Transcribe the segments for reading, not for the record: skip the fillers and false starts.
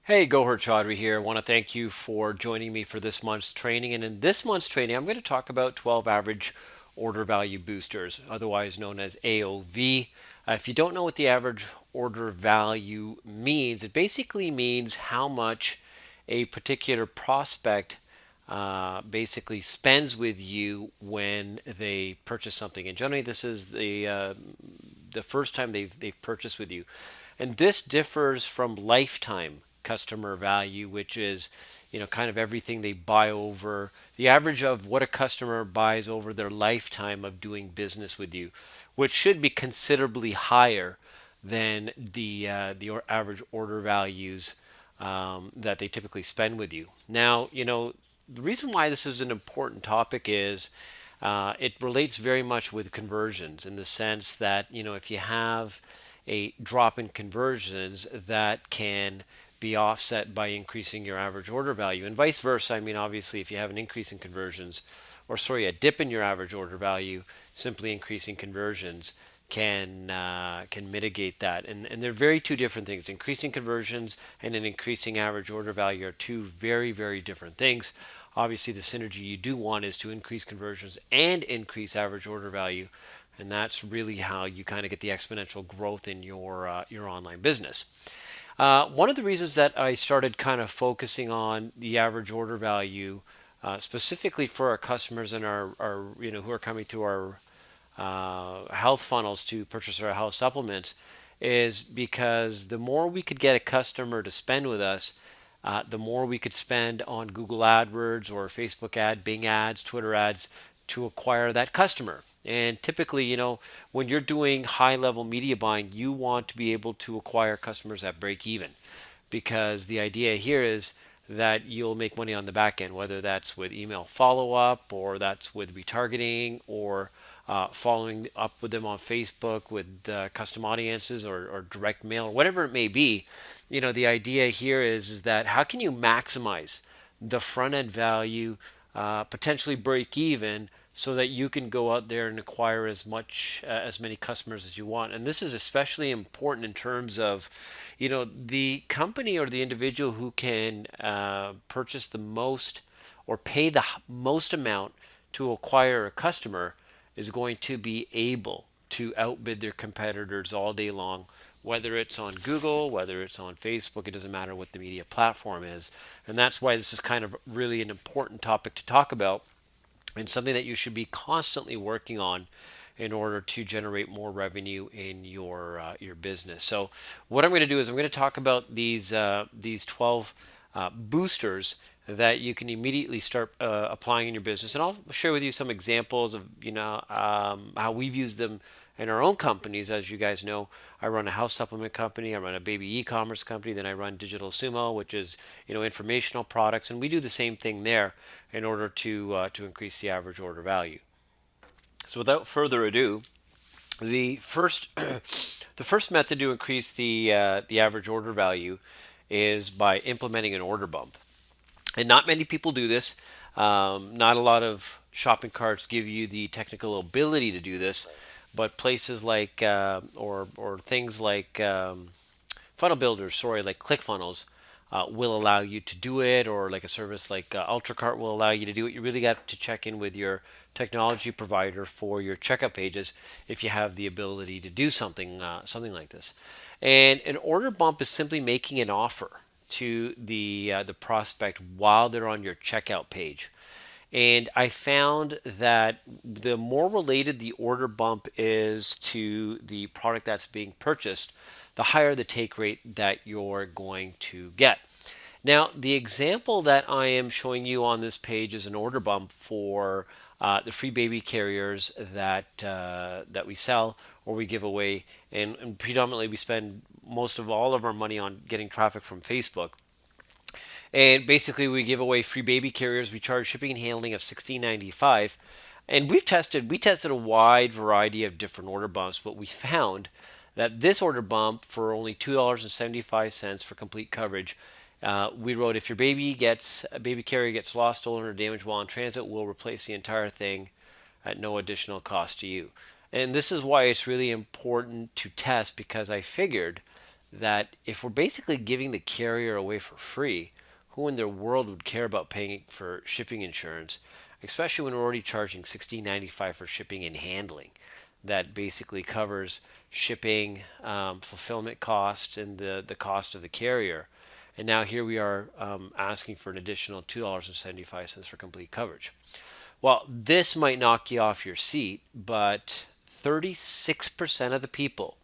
Hey, Gohar Chaudhry here. I want to thank you for joining me for this month's training. And in this month's training, I'm going to talk about 12 average order value boosters, otherwise known as AOV. If you don't know what the average order value means, it basically means how much a particular prospect basically spends with you when they purchase something. And generally, this is the first time they've purchased with you. And this differs from lifetime customer value, which is, kind of everything they buy over the average of what a customer buys over their lifetime of doing business with you, which should be considerably higher than the average order values that they typically spend with you. Now, the reason why this is an important topic is it relates very much with conversions in the sense that, if you have a drop in conversions, that can be offset by increasing your average order value, and vice versa. I mean, obviously, if you have an increase in conversions, or sorry, a dip in your average order value, simply increasing conversions can mitigate that. And they're very two different things. Increasing conversions and an increasing average order value are two very, very different things. Obviously, the synergy you do want is to increase conversions and increase average order value, and that's really how you kind of get the exponential growth in your online business. One of the reasons that I started kind of focusing on the average order value, specifically for our customers and our who are coming through our health funnels to purchase our health supplements, is because the more we could get a customer to spend with us, the more we could spend on Google AdWords or Facebook ad, Bing ads, Twitter ads to acquire that customer. And typically, when you're doing high level media buying, you want to be able to acquire customers at break even, because the idea here is that you'll make money on the back end, whether that's with email follow up, or that's with retargeting, or following up with them on Facebook with custom audiences, or direct mail, or whatever it may be. The idea here is that how can you maximize the front end value, potentially break even, so that you can go out there and acquire as many customers as you want. And this is especially important in terms of, the company or the individual who can purchase the most or pay the most amount to acquire a customer is going to be able to outbid their competitors all day long, whether it's on Google, whether it's on Facebook. It doesn't matter what the media platform is. And that's why this is kind of really an important topic to talk about, and something that you should be constantly working on in order to generate more revenue in your business. So what I'm going to do is I'm going to talk about these 12 boosters that you can immediately start applying in your business, and I'll share with you some examples of how we've used them in our own companies. As you guys know, I run a health supplement company, I run a baby e-commerce company, then I run Digital Sumo, which is informational products, and we do the same thing there in order to increase the average order value. So without further ado, the first the first method to increase the average order value is by implementing an order bump. And not many people do this. Not a lot of shopping carts give you the technical ability to do this, but places like or things like funnel builders, sorry, like ClickFunnels, will allow you to do it, or like a service like UltraCart will allow you to do it. You really got to check in with your technology provider for your checkout pages if you have the ability to do something like this. And an order bump is simply making an offer to the prospect while they're on your checkout page. And I found that the more related the order bump is to the product that's being purchased, the higher the take rate that you're going to get. Now, the example that I am showing you on this page is an order bump for the free baby carriers that we sell or we give away, and predominantly we spend most of all of our money on getting traffic from Facebook. And basically, we give away free baby carriers. We charge shipping and handling of $16.95. And we tested a wide variety of different order bumps, but we found that this order bump for only $2.75 for complete coverage. We wrote, if your baby carrier gets lost, stolen, or damaged while in transit, we'll replace the entire thing at no additional cost to you. And this is why it's really important to test, because I figured that if we're basically giving the carrier away for free, who in their world would care about paying for shipping insurance, especially when we're already charging $16.95 for shipping and handling? That basically covers shipping, fulfillment costs, and the cost of the carrier. And now here we are asking for an additional $2.75 for complete coverage. Well, this might knock you off your seat, but 36% of the people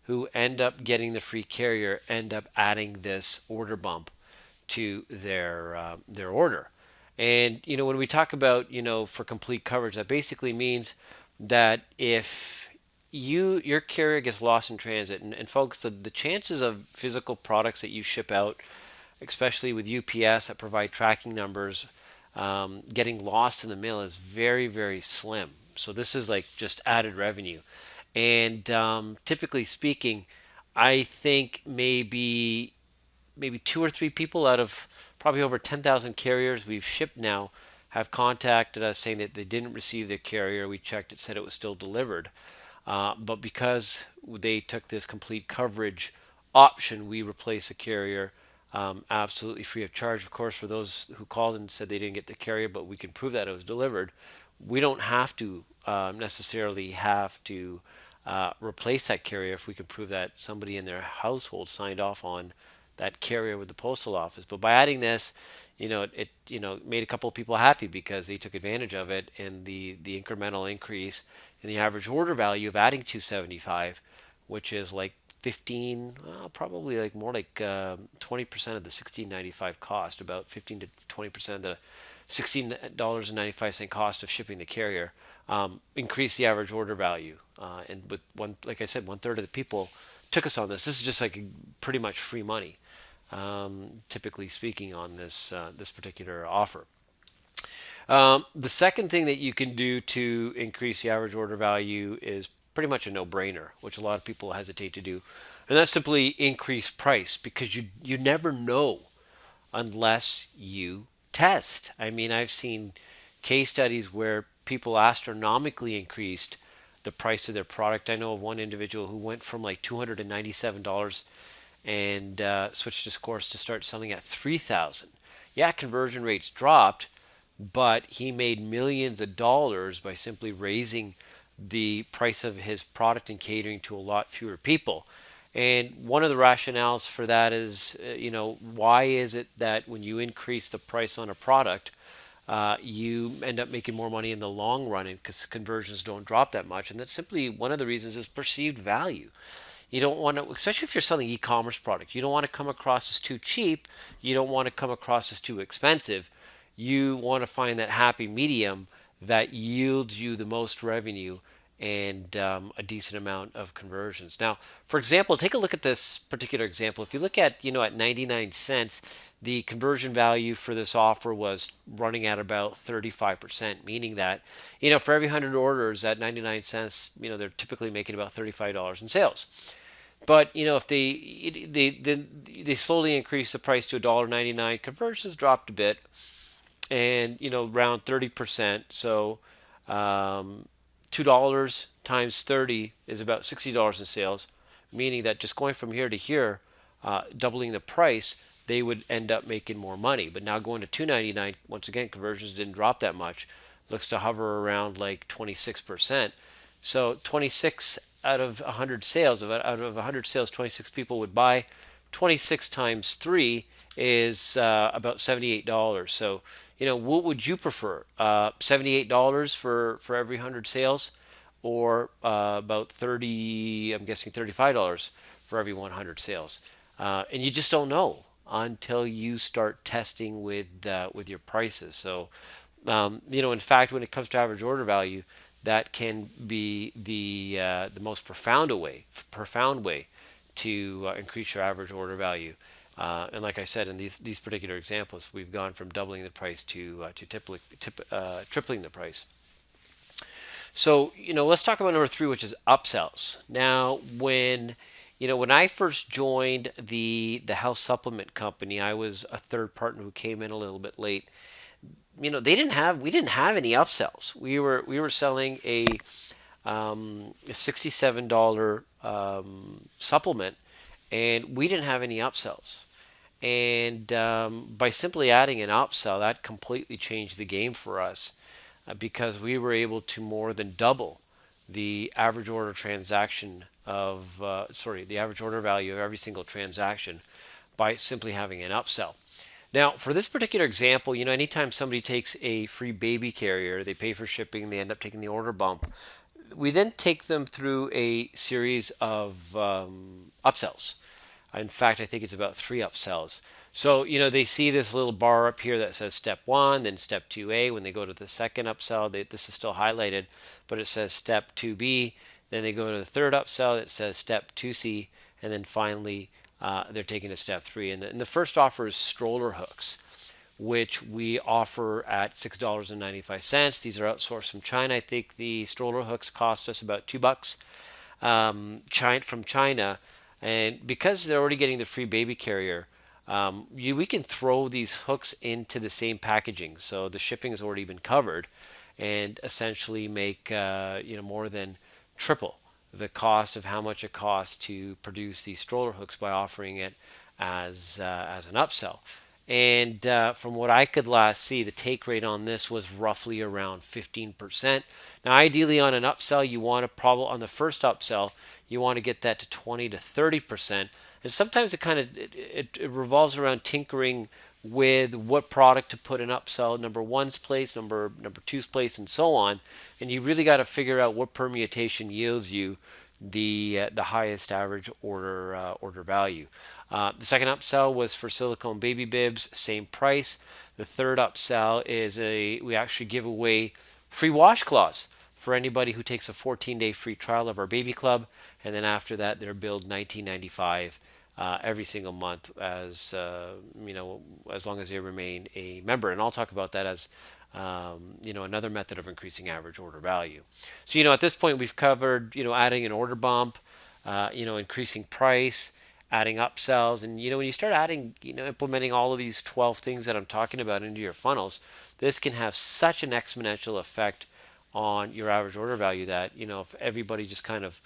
who end up getting the free carrier end up adding this order bump to their order. And when we talk about for complete coverage, that basically means that if your carrier gets lost in transit, and folks, the chances of physical products that you ship out, especially with UPS that provide tracking numbers, getting lost in the mail is very, very slim. So this is like just added revenue. And typically speaking, I think maybe two or three people out of probably over 10,000 carriers we've shipped now have contacted us saying that they didn't receive their carrier. We checked, it said it was still delivered. But because they took this complete coverage option, we replace the carrier absolutely free of charge. Of course, for those who called and said they didn't get the carrier, but we can prove that it was delivered, we don't have to necessarily have to replace that carrier if we can prove that somebody in their household signed off on that carrier with the postal office. But by adding this, it made a couple of people happy because they took advantage of it, and the incremental increase in the average order value of adding 275, which is like 15, probably like more like 20% of the 16.95 cost, about 15 to 20% of the $16.95 cost of shipping the carrier, increase the average order value. And with like I said, 1/3 of the people took us on this. This is just like pretty much free money, typically speaking, on this particular offer. The second thing that you can do to increase the average order value is pretty much a no-brainer, which a lot of people hesitate to do, and that's simply increase price, because you never know unless you test. I mean, I've seen case studies where people astronomically increased the price of their product. I know of one individual who went from like $297 and switched his course to start selling at $3,000. Yeah, conversion rates dropped, but he made millions of dollars by simply raising the price of his product and catering to a lot fewer people. And one of the rationales for that is, why is it that when you increase the price on a product, you end up making more money in the long run, because conversions don't drop that much? And that's simply one of the reasons is perceived value. You don't want to, especially if you're selling e-commerce product, you don't want to come across as too cheap. You don't want to come across as too expensive. You want to find that happy medium that yields you the most revenue and a decent amount of conversions. Now, for example, take a look at this particular example. If you look at, at 99 cents, the conversion value for this offer was running at about 35%, meaning that, for every 100 orders at 99 cents, they're typically making about $35 in sales. But if they slowly increase the price to $1.99, conversions dropped a bit, and around 30%. So $2 times 30 is about $60 in sales, meaning that just going from here to here, doubling the price, they would end up making more money. But now going to $2.99, once again, conversions didn't drop that much. Looks to hover around like 26%. So 26 out of 100 sales, out of 100 sales, 26 people would buy. 26 times 3 is about $78. So, what would you prefer? $78 for every 100 sales, or about 30, I'm guessing $35 for every 100 sales. And you just don't know until you start testing with your prices. So, in fact, when it comes to average order value, that can be the most profound way to increase your average order value. And like I said, in these particular examples, we've gone from doubling the price to tripling the price. So, let's talk about number 3, which is upsells. Now, when I first joined the health supplement company, I was a third partner who came in a little bit late. We didn't have any upsells. We were selling a $67 supplement, and we didn't have any upsells. And by simply adding an upsell, that completely changed the game for us because we were able to more than double the average order transaction of, the average order value of every single transaction by simply having an upsell. Now, for this particular example, anytime somebody takes a free baby carrier, they pay for shipping, they end up taking the order bump. We then take them through a series of upsells. In fact, I think it's about 3 upsells. So, they see this little bar up here that says step 1, then step 2A. When they go to the second upsell, this is still highlighted, but it says step 2B. Then they go to the third upsell, it says step 2C. And then finally, they're taking to step 3. And the first offer is stroller hooks, which we offer at $6.95. These are outsourced from China. I think the stroller hooks cost us about $2 from China. And because they're already getting the free baby carrier, we can throw these hooks into the same packaging. So the shipping has already been covered, and essentially make more than triple the cost of how much it costs to produce these stroller hooks by offering it as an upsell. And from what I could last see, the take rate on this was roughly around 15%. Now, ideally, on an upsell, you want to probably on the first upsell, you want to get that to 20 to 30%. And sometimes it revolves around tinkering with what product to put in upsell number one's place, number two's place, and so on. And you really got to figure out what permutation yields you the highest average order value. The second upsell was for silicone baby bibs, same price. The third upsell is we actually give away free washcloths for anybody who takes a 14-day free trial of our baby club, and then after that they're billed $19.95 every single month as long as they remain a member. And I'll talk about that as another method of increasing average order value. So, at this point we've covered, adding an order bump, increasing price, adding upsells. And, when you start adding, implementing all of these 12 things that I'm talking about into your funnels, this can have such an exponential effect on your average order value that, if everybody just kind of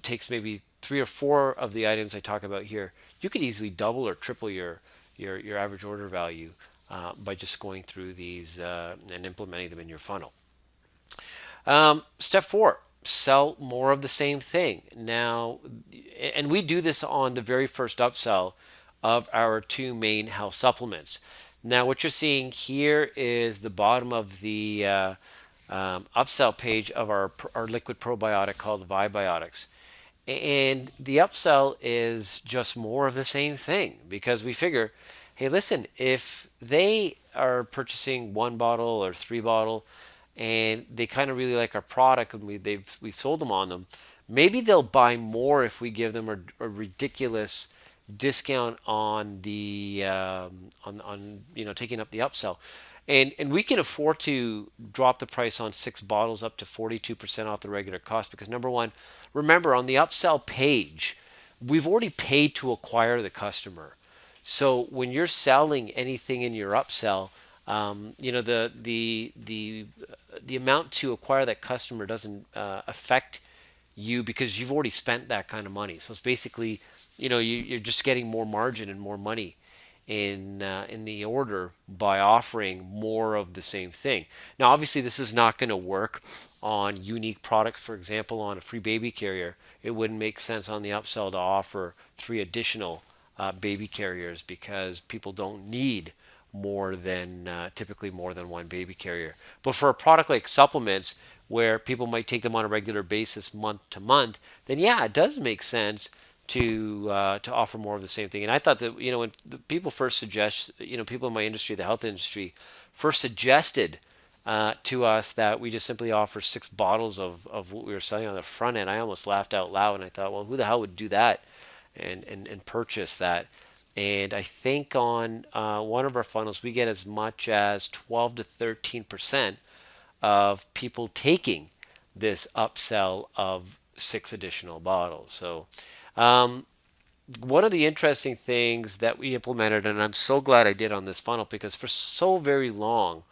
takes maybe 3 or 4 of the items I talk about here, you could easily double or triple your average order value by just going through these and implementing them in your funnel. Step 4, sell more of the same thing. Now, and we do this on the very first upsell of our 2 main health supplements. Now, what you're seeing here is the bottom of the upsell page of our liquid probiotic called Vibiotics. And the upsell is just more of the same thing because we figure, hey, listen, if they are purchasing 1 bottle or 3 bottle and they kind of really like our product and we've sold them on them, maybe they'll buy more if we give them a ridiculous discount on the on taking up the upsell. And we can afford to drop the price on 6 bottles up to 42% off the regular cost because, number one, remember on the upsell page, we've already paid to acquire the customer. So when you're selling anything in your upsell, the amount to acquire that customer doesn't affect you because you've already spent that kind of money. So it's basically, you're just getting more margin and more money in the order by offering more of the same thing. Now, obviously, this is not going to work on unique products. For example, on a free baby carrier, it wouldn't make sense on the upsell to offer 3 additional baby carriers because people don't need typically more than 1 baby carrier. But for a product like supplements, where people might take them on a regular basis month to month, then yeah, it does make sense to offer more of the same thing. And I thought that when the people first suggest, people in my industry, the health industry, first suggested to us that we just simply offer 6 bottles of what we were selling on the front end, I almost laughed out loud and I thought, well, who the hell would do that and purchase that? And I think on one of our funnels, we get as much as 12 to 13% of people taking this upsell of 6 additional bottles. So one of the interesting things that we implemented, and I'm so glad I did on this funnel, because for so very long,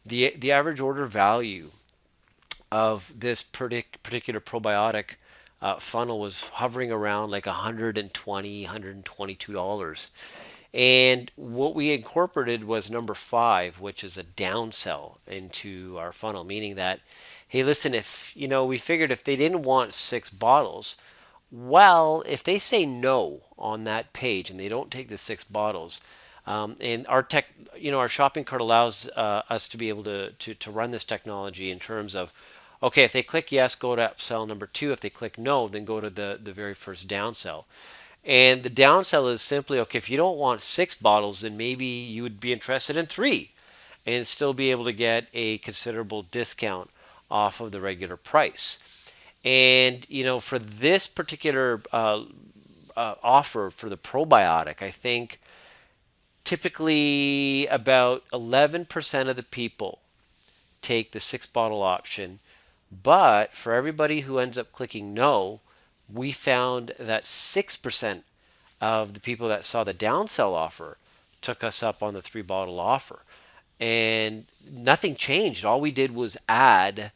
the average order value of this particular probiotic funnel was hovering around like 120, $122. And what we incorporated was number five, which is a downsell into our funnel, meaning that, hey, listen, if we figured if they didn't want six bottles, well, if they say no on that page and they don't take the six bottles, and our our shopping cart allows us to be able to run this technology in terms of, okay, if they click yes, go to upsell number two. If they click no, then go to the very first downsell. And the downsell is simply, okay, if you don't want six bottles, then maybe you would be interested in three and still be able to get a considerable discount off of the regular price. And, for this particular offer for the probiotic, I think typically about 11% of the people take the six bottle option. But for everybody who ends up clicking no, we found that 6% of the people that saw the downsell offer took us up on the three bottle offer. And nothing changed. All we did was add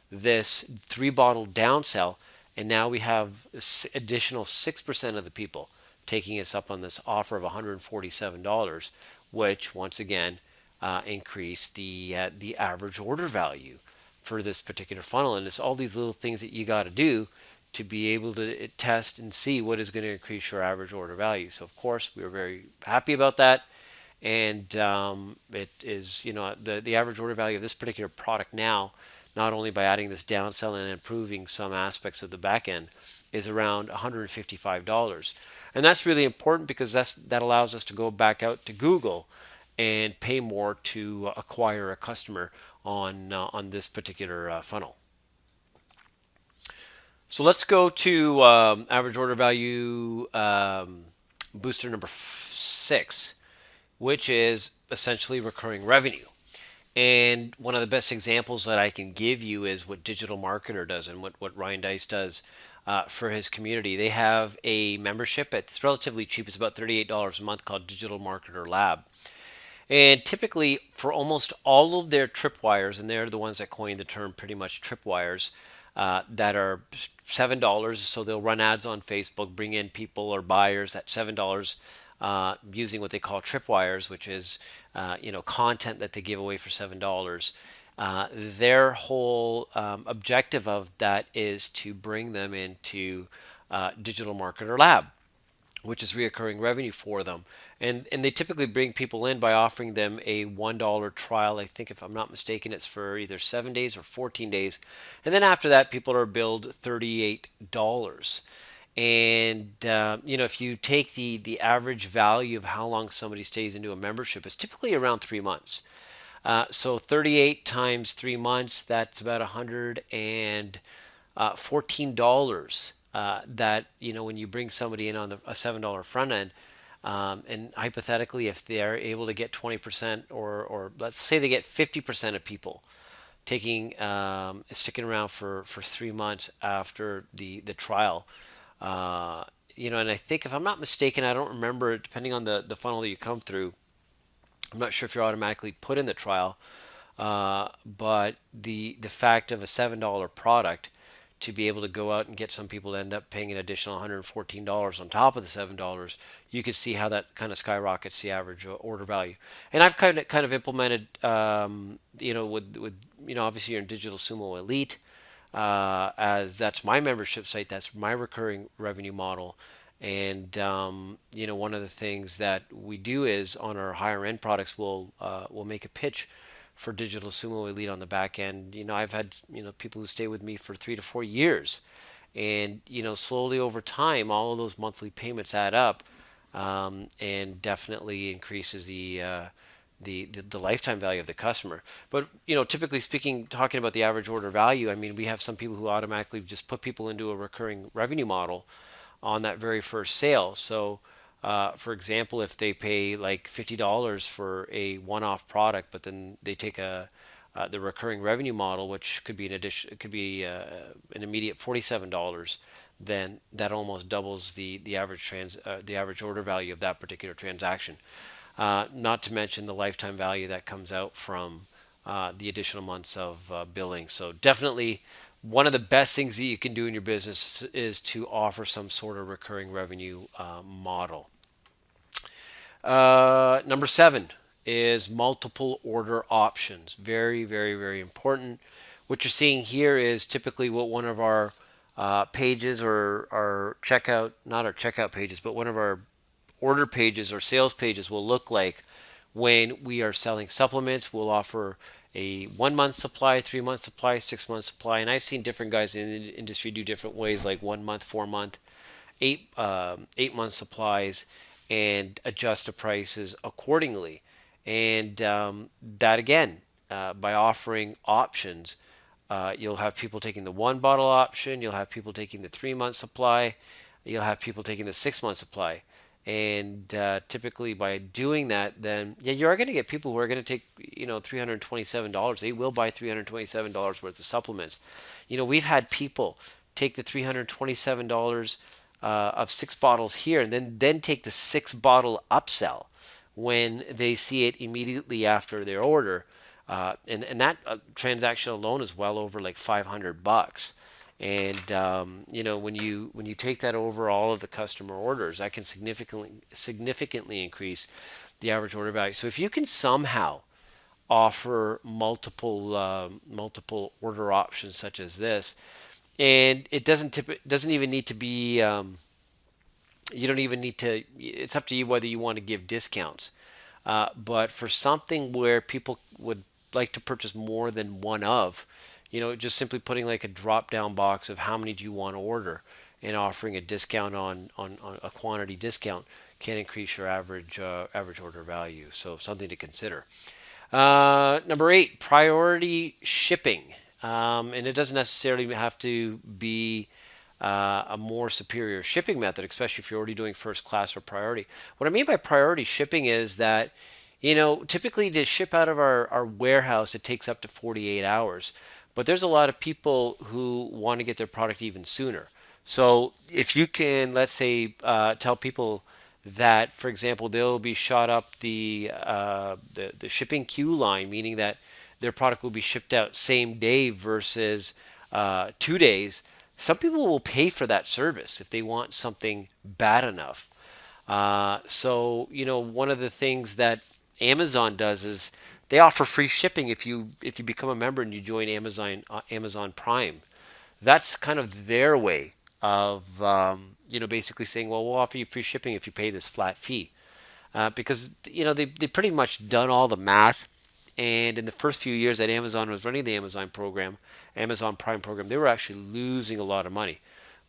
this three bottle downsell, and now we have additional 6% of the people taking us up on this offer of $147, which once again increased the average order value for this particular funnel. And it's all these little things that you got to do to be able to test and see what is going to increase your average order value. So of course we were very happy about that, and it is the average order value of this particular product now, not only by adding this downsell and improving some aspects of the back end, is around $155. And that's really important because that allows us to go back out to Google and pay more to acquire a customer on this particular funnel. So let's go to average order value booster number six, which is essentially recurring revenue. And one of the best examples that I can give you is what Digital Marketer does and what Ryan Dice does for his community. They have a membership. It's relatively cheap. It's about $38 a month, called Digital Marketer Lab. And typically, for almost all of their tripwires, and they're the ones that coined the term pretty much tripwires, that are $7. So they'll run ads on Facebook, bring in people or buyers at $7, using what they call tripwires, which is content that they give away for $7. Their whole objective of that is to bring them into Digital Marketer Lab, which is reoccurring revenue for them. And they typically bring people in by offering them a $1 trial. I think, if I'm not mistaken, it's for either 7 days or 14 days. And then after that, people are billed $38. And if you take the average value of how long somebody stays into a membership, it's typically around 3 months. So 38 times 3 months, that's about $114. That when you bring somebody in on a $7 front end, and hypothetically, if they're able to get 20%, or let's say they get 50% of people taking sticking around for 3 months after the trial. And I think, if I'm not mistaken, I don't remember, depending on the funnel that you come through, I'm not sure if you're automatically put in the trial, but the fact of a $7 product, to be able to go out and get some people to end up paying an additional $114 on top of the $7, you can see how that kind of skyrockets the average order value. And I've kind of implemented, with obviously you're in Digital Sumo Elite, as that's my membership site, that's my recurring revenue model. And one of the things that we do is, on our higher end products, we'll make a pitch for Digital Sumo Elite on the back end. I've had people who stay with me for 3 to 4 years, and slowly over time, all of those monthly payments add up, and definitely increases the lifetime value of the customer. But typically speaking, talking about the average order value, I mean, we have some people who automatically just put people into a recurring revenue model on that very first sale. So for example, if they pay like $50 for a one-off product, but then they take the recurring revenue model, which could be it could be an immediate $47, then that almost doubles the average order value of that particular transaction. Not to mention the lifetime value that comes out from the additional months of billing. So definitely one of the best things that you can do in your business is to offer some sort of recurring revenue model. Number seven is multiple order options. Very, very, very important. What you're seeing here is typically what one of our pages or our checkout, not our checkout pages, but one of our order pages or sales pages will look like when we are selling supplements. We'll offer a 1 month supply, 3 month supply, 6 month supply, and I've seen different guys in the industry do different ways, like 1 month, 4 month, 8 month supplies, and adjust the prices accordingly. And that again, by offering options, you'll have people taking the 1 bottle option, you'll have people taking the 3 month supply, you'll have people taking the 6 month supply. And typically, by doing that, then yeah, you are going to get people who are going to take $327. They will buy $327 worth of supplements. We've had people take the $327 of 6 bottles here, and then take the 6 bottle upsell when they see it immediately after their order. And that transaction alone is well over like $500. And when you take that over all of the customer orders, that can significantly increase the average order value. So if you can somehow offer multiple order options such as this, and it doesn't even need to be you don't even need to, it's up to you whether you want to give discounts. But for something where people would like to purchase more than one of, just simply putting like a drop down box of how many do you want to order and offering a discount on a quantity discount can increase your average order value. So something to consider. Number eight, priority shipping. And it doesn't necessarily have to be a more superior shipping method, especially if you're already doing first class or priority. What I mean by priority shipping is that, typically to ship out of our warehouse, it takes up to 48 hours. But there's a lot of people who want to get their product even sooner. So if you can, let's say, tell people that, for example, they'll be shot up the shipping queue line, meaning that their product will be shipped out same day versus 2 days. Some people will pay for that service if they want something bad enough. So one of the things that Amazon does is they offer free shipping if you become a member and you join Amazon Prime. That's kind of their way of basically saying, well, we'll offer you free shipping if you pay this flat fee, because they pretty much done all the math. And in the first few years that Amazon was running the Amazon Prime program, they were actually losing a lot of money.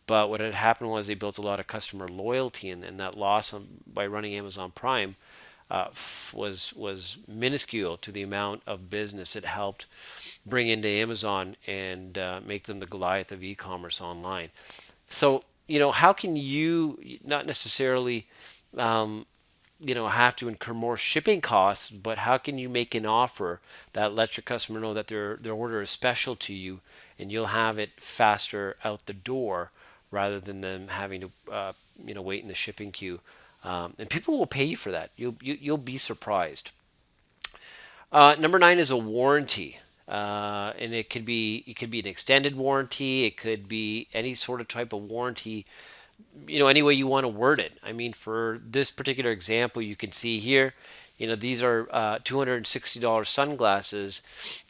But what had happened was they built a lot of customer loyalty, and that loss by running Amazon Prime was minuscule to the amount of business it helped bring into Amazon and make them the Goliath of e-commerce online. So, how can you not necessarily have to incur more shipping costs, but how can you make an offer that lets your customer know that their order is special to you, and you'll have it faster out the door rather than them having to wait in the shipping queue. And people will pay you for that. You'll be surprised. Number nine is a warranty. And it could be an extended warranty. It could be any sort of type of warranty, any way you want to word it. I mean, for this particular example, you can see here, these are $260 sunglasses,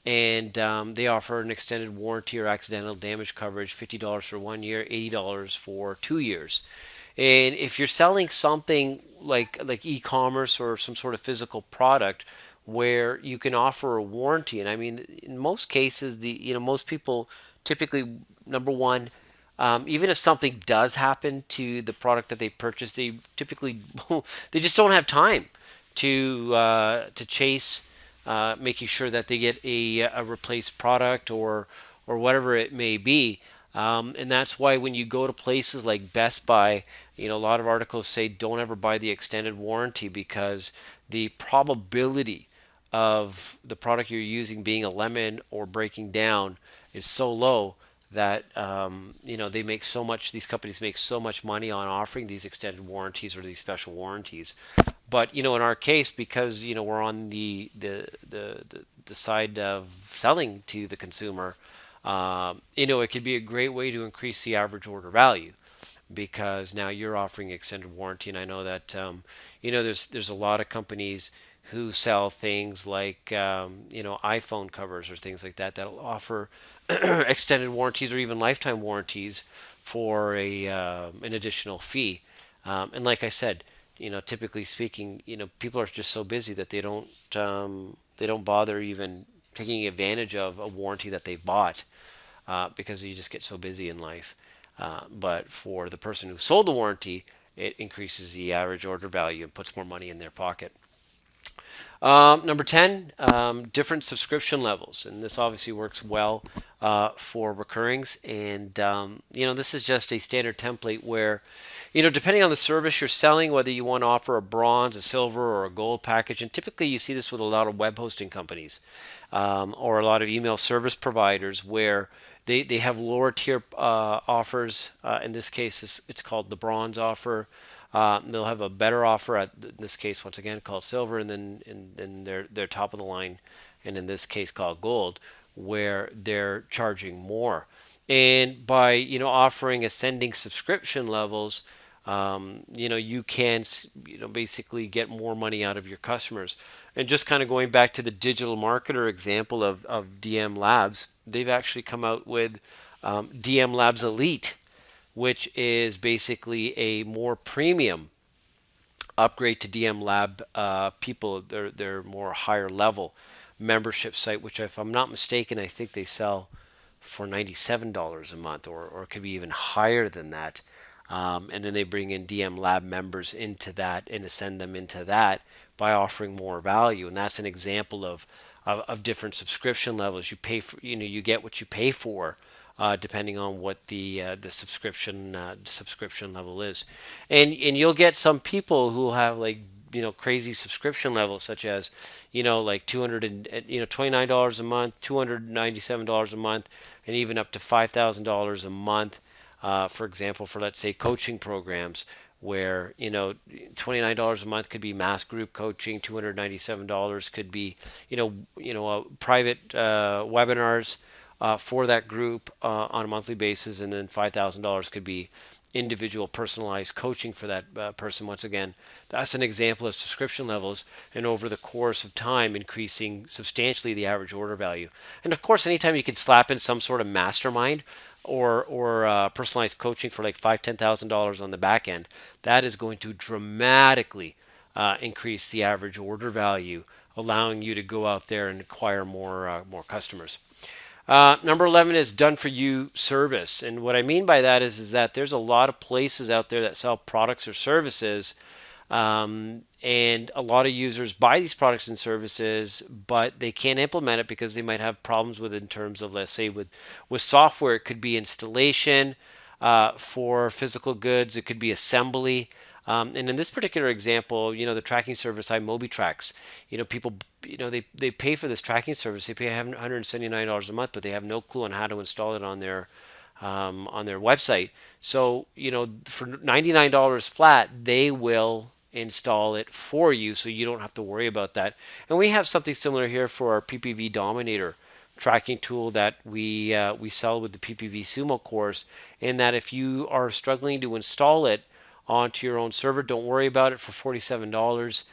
and they offer an extended warranty or accidental damage coverage, $50 for 1 year, $80 for 2 years. And if you're selling something like e-commerce or some sort of physical product where you can offer a warranty, and I mean, in most cases, most people typically, number one, even if something does happen to the product that they purchased, they typically they just don't have time to chase making sure that they get a replaced product or whatever it may be. And that's why when you go to places like Best Buy, a lot of articles say don't ever buy the extended warranty because the probability of the product you're using being a lemon or breaking down is so low that they make so much. These companies make so much money on offering these extended warranties or these special warranties. But in our case, because we're on the side of selling to the consumer, It could be a great way to increase the average order value because now you're offering extended warranty. And I know that there's a lot of companies who sell things like iPhone covers or things like that that'll offer extended warranties or even lifetime warranties for a an additional fee. And like I said, typically speaking, people are just so busy that they don't bother even taking advantage of a warranty that they've bought because you just get so busy in life. But for the person who sold the warranty, it increases the average order value and puts more money in their pocket. Number 10, different subscription levels. And this obviously works well for recurrings. And, this is just a standard template where, depending on the service you're selling, whether you want to offer a bronze, a silver, or a gold package, and typically you see this with a lot of web hosting companies or a lot of email service providers where they have lower tier offers. In this case, it's called the bronze offer. They'll have a better offer in this case, once again, called silver, and then their top of the line, and in this case called gold, where they're charging more. And by offering ascending subscription levels, you can basically get more money out of your customers. And just kind of going back to the digital marketer example of DM Labs, they've actually come out with DM Labs Elite, which is basically a more premium upgrade to DM Lab people. They're more higher level membership site, which if I'm not mistaken, I think they sell for $97 a month, or it could be even higher than that. And then they bring in DM Lab members into that and ascend them into that by offering more value. And that's an example of different subscription levels. You pay for, you get what you pay for. Depending on what the subscription level is, and you'll get some people who have like crazy subscription levels, such as like $229 a month, $297 a month, and even up to $5,000 a month. For example, for let's say coaching programs, where $29 a month could be mass group coaching, $297 could be private webinars for that group on a monthly basis, and then $5,000 could be individual personalized coaching for that person. Once again, that's an example of subscription levels, and over the course of time increasing substantially the average order value. And of course, anytime you can slap in some sort of mastermind or personalized coaching for like $5,000-$10,000 on the back end, that is going to dramatically increase the average order value, allowing you to go out there and acquire more customers. Number 11 is done for you service. And what I mean by that is that there's a lot of places out there that sell products or services. And a lot of users buy these products and services, but they can't implement it because they might have problems with it in terms of, let's say, with software. It could be installation for physical goods. It could be assembly. And in this particular example, the tracking service iMobiTrax, people, they pay for this tracking service. They pay $179 a month, but they have no clue on how to install it on their website. So, for $99 flat, they will install it for you, so you don't have to worry about that. And we have something similar here for our PPV Dominator tracking tool that we sell with the PPV Sumo course. In that, if you are struggling to install it onto your own server, don't worry about it. For $47,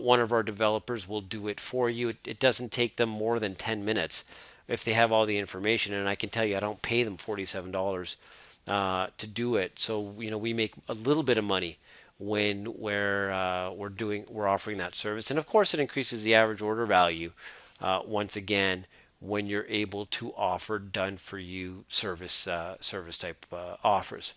one of our developers will do it for you. It doesn't take them more than 10 minutes if they have all the information. And I can tell you, I don't pay them $47 to do it. So we make a little bit of money when we're offering that service. And of course, it increases the average order value once again when you're able to offer done for you service type offers.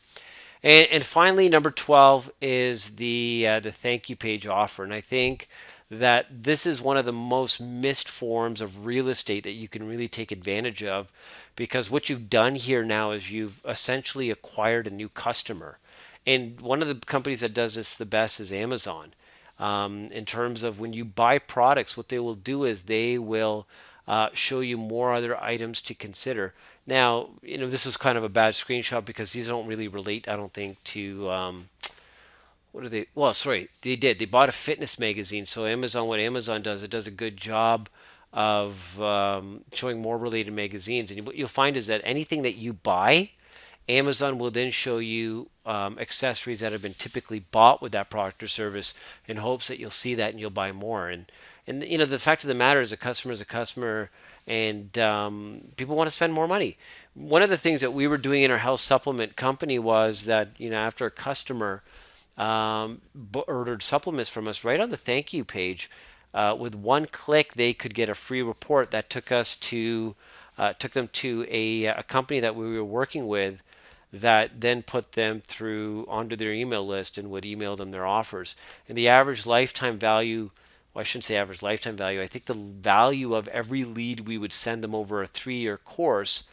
And finally, number 12 is the thank you page offer. And I think that this is one of the most missed forms of real estate that you can really take advantage of, because what you've done here now is you've essentially acquired a new customer. And one of the companies that does this the best is Amazon. In terms of when you buy products, what they will do is they will show you more other items to consider. Now, this is kind of a bad screenshot because these don't really relate, I don't think, to what are they? Well, sorry, they did. They bought a fitness magazine. So Amazon, what Amazon does, it does a good job of showing more related magazines. And what you'll find is that anything that you buy, Amazon will then show you accessories that have been typically bought with that product or service in hopes that you'll see that and you'll buy more. And you know, the fact of the matter is a customer, and people want to spend more money. One of the things that we were doing in our health supplement company was that, you know, after a customer ordered supplements from us, right on the thank you page, with one click, they could get a free report that took them to a company that we were working with, that then put them through onto their email list and would email them their offers. And the average lifetime value, well, I shouldn't say average lifetime value, I think the value of every lead we would send them over a 3-year course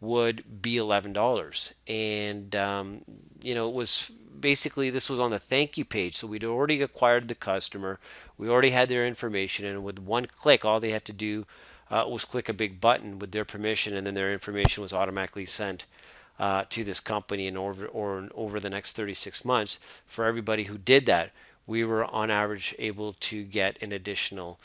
would be $11. And, you know, it was basically, this was on the thank you page. So we'd already acquired the customer, we already had their information, and with one click, all they had to do was click a big button with their permission, and then their information was automatically sent to this company. And over the next 36 months, for everybody who did that, we were on average able to get an additional,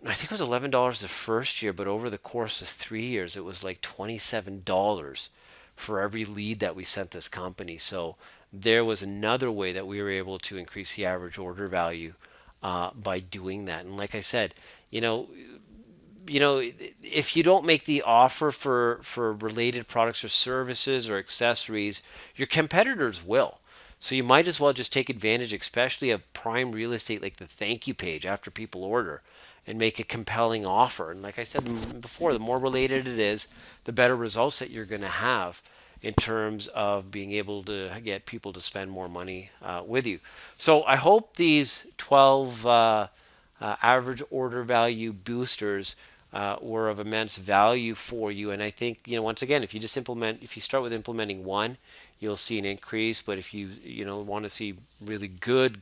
I think it was $11 the first year, but over the course of 3 years, it was like $27 for every lead that we sent this company. So there was another way that we were able to increase the average order value by doing that. And like I said, you know, if you don't make the offer for related products or services or accessories, your competitors will. So you might as well just take advantage, especially of prime real estate like the thank you page after people order, and make a compelling offer. And like I said before, the more related it is, the better results that you're going to have in terms of being able to get people to spend more money with you. So I hope these 12 average order value boosters were of immense value for you. And I think, you know, once again, if you start with implementing one, you'll see an increase. But if you know, want to see really good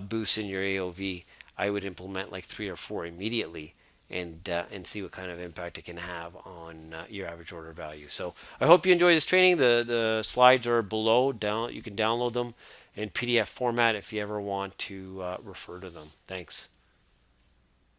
boosts in your AOV, I would implement like 3 or 4 immediately, and see what kind of impact it can have on your average order value. So I hope you enjoy this training. The slides are below. You can download them in PDF format if you ever want to refer to them. Thanks.